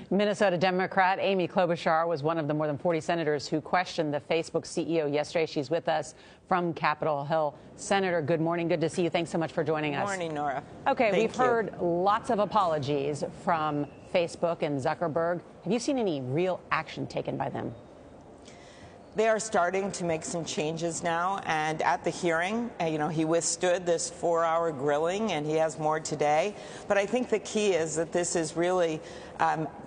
Minnesota Democrat Amy Klobuchar was one of the more than 40 senators who questioned the Facebook CEO yesterday. She's with us from Capitol Hill. Senator, good morning. Good to see you. Thanks so much for joining us. Good morning, Nora. Okay, we've heard lots of apologies from Facebook and Zuckerberg. Have you seen any real action taken by them? They are starting to make some changes now, and at the hearing, he withstood this 4-hour grilling, and he has more today. But I think the key is that this is really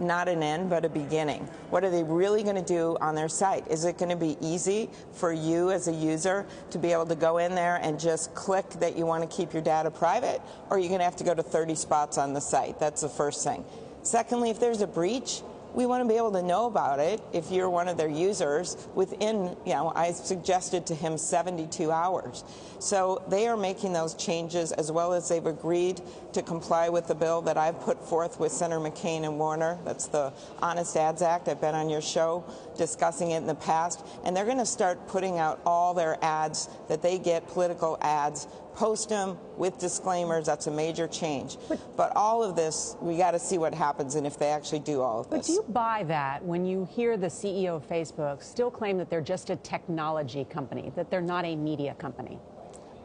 not an end, but a beginning. What are they really going to do on their site? Is it going to be easy for you as a user to be able to go in there and just click that you want to keep your data private, or are you going to have to go to 30 spots on the site? That's the first thing. Secondly, if there's a breach, we want to be able to know about it if you're one of their users within, I suggested to him 72 hours. So they are making those changes, as well as they've agreed to comply with the bill that I've put forth with Senator McCain and Warner. That's the Honest Ads Act. I've been on your show discussing it in the past. And they're going to start putting out all their ads that they get, political ads, post them with disclaimers. That's a major change. But all of this, we got to see what happens and if they actually do all of this. But do you buy that when you hear the CEO of Facebook still claim that they're just a technology company, that they're not a media company?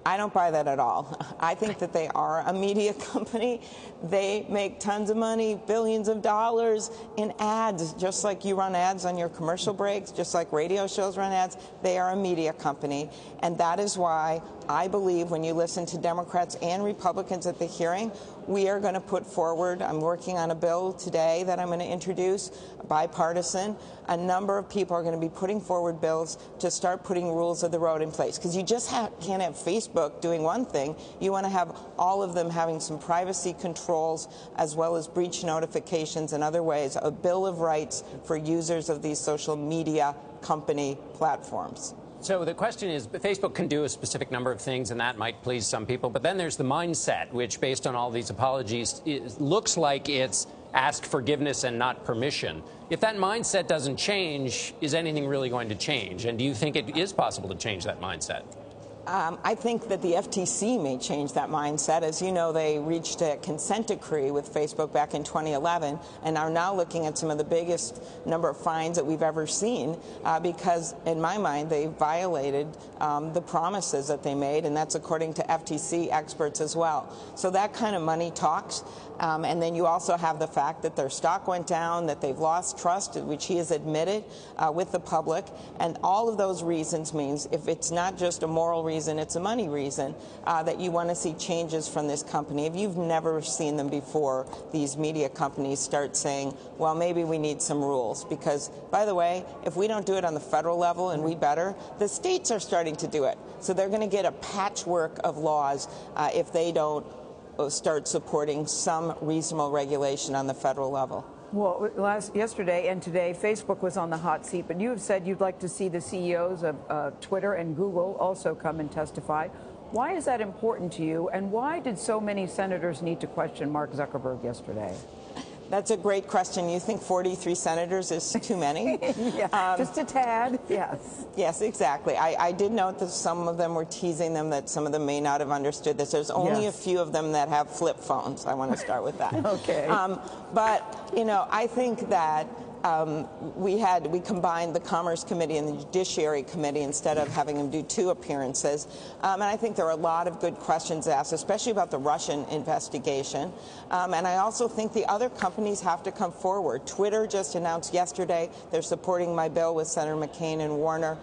I don't buy that at all. I think that they are a media company. They make tons of money, billions of dollars in ads, just like you run ads on your commercial breaks, just like radio shows run ads. They are a media company. And that is why I believe when you listen to Democrats and Republicans at the hearing, we are going to put forward, I'm working on a bill today that I'm going to introduce, bipartisan. A number of people are going to be putting forward bills to start putting rules of the road in place. Because you just can't have Facebook doing one thing. You want to have all of them having some privacy controls, as well as breach notifications and other ways, a bill of rights for users of these social media company platforms. So the question is, Facebook can do a specific number of things, and that might please some people. But then there's the mindset, which, based on all these apologies, looks like it's ask forgiveness and not permission. If that mindset doesn't change, is anything really going to change? And do you think it is possible to change that mindset? I think that the FTC may change that mindset. As you know, they reached a consent decree with Facebook back in 2011 and are now looking at some of the biggest number of fines that we've ever seen because, in my mind, they violated the promises that they made, and that's according to FTC experts as well. So that kind of money talks. And then you also have the fact that their stock went down, that they've lost trust, which he has admitted, with the public. And all of those reasons means if it's not just a moral reason, it's a money reason, that you want to see changes from this company. If you've never seen them before, these media companies start saying, well, maybe we need some rules. Because, by the way, if we don't do it on the federal level, and we better, the states are starting to do it. So they're going to get a patchwork of laws if they don't start supporting some reasonable regulation on the federal level. Well, yesterday and today, Facebook was on the hot seat, but you have said you'd like to see the CEOs of Twitter and Google also come and testify. Why is that important to you, and why did so many senators need to question Mark Zuckerberg yesterday? That's a great question. You think 43 senators is too many? Yeah, just a tad, yes. Yes, exactly. I did note that some of them were teasing them that some of them may not have understood this. There's only a few of them that have flip phones. I want to start with that. Okay. But, I think that we combined the Commerce Committee and the Judiciary Committee instead of having them do 2 appearances. And I think there are a lot of good questions asked, especially about the Russian investigation. And I also think the other companies have to come forward. Twitter just announced yesterday they're supporting my bill with Senator McCain and Warner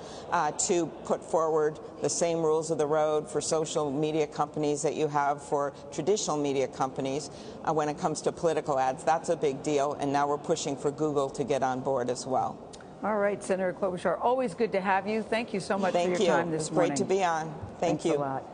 to put forward the same rules of the road for social media companies that you have for traditional media companies when it comes to political ads. That's a big deal. And now we're pushing for Google to get on board as well. All right, Senator Klobuchar, always good to have you. Thank you so much for your time this morning. It's great to be on. Thank you. Thanks a lot.